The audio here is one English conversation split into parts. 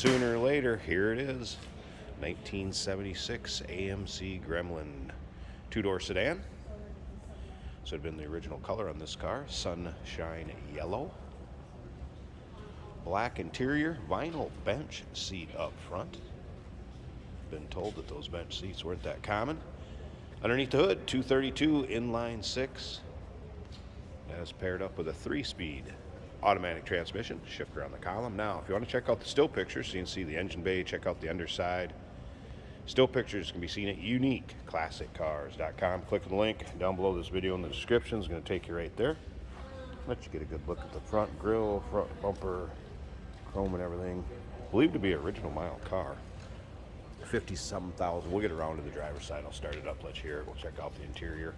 sooner or later, here it is. 1976 AMC Gremlin. Two-door sedan. So it'd been the original color on this car. Sunshine yellow. Black interior. Vinyl bench seat up front. Been told that those bench seats weren't that common. Underneath the hood, 232 inline six. That's paired up with a 3-speed automatic transmission, shifter on the column. Now, if you want to check out the still pictures, so you can see the engine bay, check out the underside. Still pictures can be seen at uniqueclassiccars.com. Click the link down below this video in the description. It's going to take you right there. Let you get a good look at the front grille, front bumper, chrome and everything. Believed to be an original mile car. 50-something thousand. We'll get around to the driver's side. I'll start it up, let you hear it. We'll check out the interior.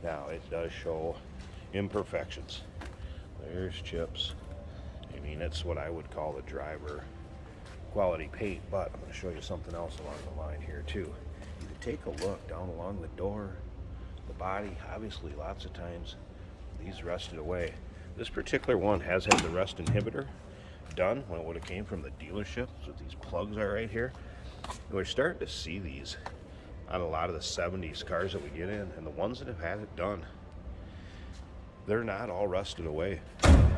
Now, it does show imperfections. There's chips. I mean, it's what I would call the driver quality paint, but I'm going to show you something else along the line here too. You can take a look down along the door, the body. Obviously, lots of times these rusted away. This particular one has had the rust inhibitor done when it would have came from the dealership. So these plugs are right here. And we're starting to see these on a lot of the 70s cars that we get in, and the ones that have had it done, they're not all rusted away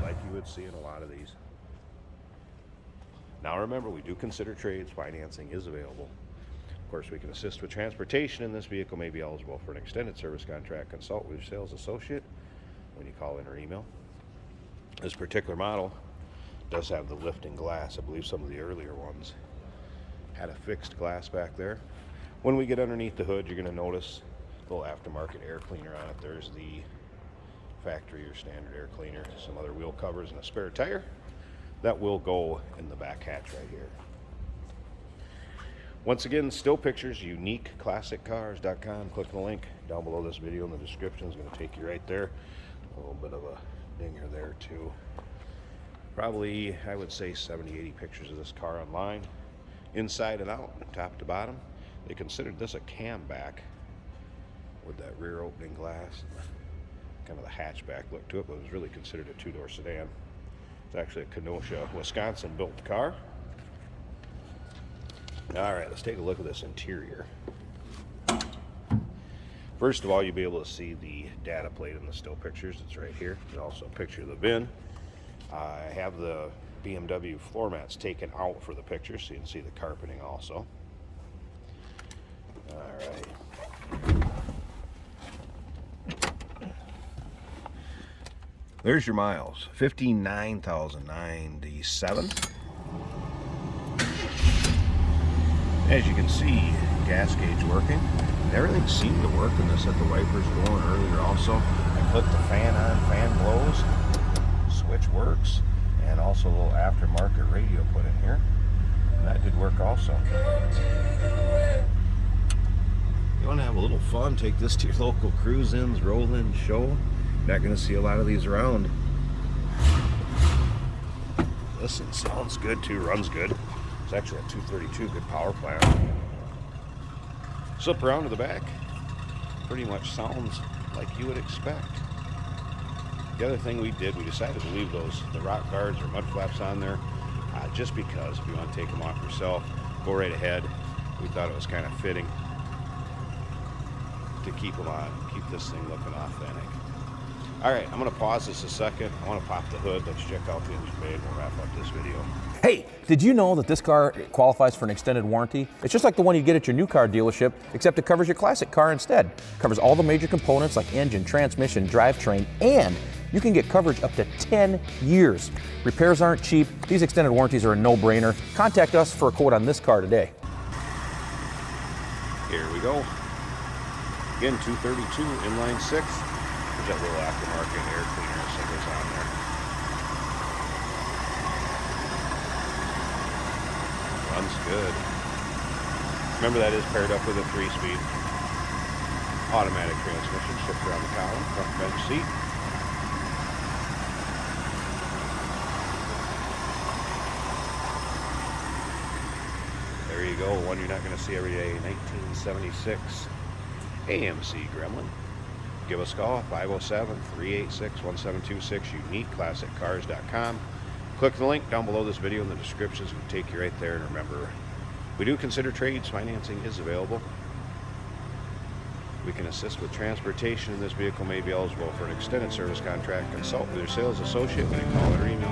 like you would see in a lot of these. Now remember, we do consider trades. Financing is available. Of course, we can assist with transportation, and this vehicle may be eligible for an extended service contract. Consult with your sales associate when you call in or email. This particular model does have the lifting glass. I believe some of the earlier ones had a fixed glass back there. When we get underneath the hood, you're going to notice a little aftermarket air cleaner on it. There's the factory or standard air cleaner, some other wheel covers, and a spare tire. That will go in the back hatch right here. Once again, still pictures, uniqueclassiccars.com. Click the link down below this video in the description. It's going to take you right there. A little bit of a dinger there too. Probably, I would say 70-80 pictures of this car online, inside and out, top to bottom. They considered this a camback with that rear opening glass, kind of the hatchback look to it, but it was really considered a two-door sedan. It's actually a Kenosha, Wisconsin built car. All right, let's take a look at this interior. First of all, you'll be able to see the data plate in the still pictures. It's right here. There's also a picture of the VIN. I have the BMW floor mats taken out for the picture, so you can see the carpeting also. All right. There's your miles, 59,097. As you can see, gas gauge working. Everything seemed to work in this. Set the wipers going earlier also. I put the fan on, fan blows, switch works, and also a little aftermarket radio put in here. And that did work also. You want to have a little fun, take this to your local cruise-ins, roll-in show. Not going to see a lot of these around. Listen, sounds good too, runs good. It's actually a 232, good power plant. Slip around to the back. Pretty much sounds like you would expect. The other thing we did, we decided to leave the rock guards or mud flaps on there, just because if you want to take them off yourself, go right ahead. We thought it was kind of fitting to keep them on, keep this thing looking authentic. All right, I'm going to pause this a second. I want to pop the hood. Let's check out the engine bay and we'll wrap up this video. Hey, did you know that this car qualifies for an extended warranty? It's just like the one you get at your new car dealership, except it covers your classic car instead. Covers all the major components like engine, transmission, drivetrain, and you can get coverage up to 10 years. Repairs aren't cheap. These extended warranties are a no-brainer. Contact us for a quote on this car today. Here we go. Again, 232 inline six. There's that little aftermarket air cleaner that goes on there. Runs good. Remember, that is paired up with a 3-speed automatic transmission, shifter on the column, front bench seat. There you go, one you're not going to see every day. 1976 AMC Gremlin. Give us a call, 507-386-1726, uniqueclassiccars.com. Click the link down below this video in the descriptions. It'll take you right there. And remember, we do consider trades. Financing is available. We can assist with transportation, and this vehicle may be eligible for an extended service contract. Consult with your sales associate when you call or email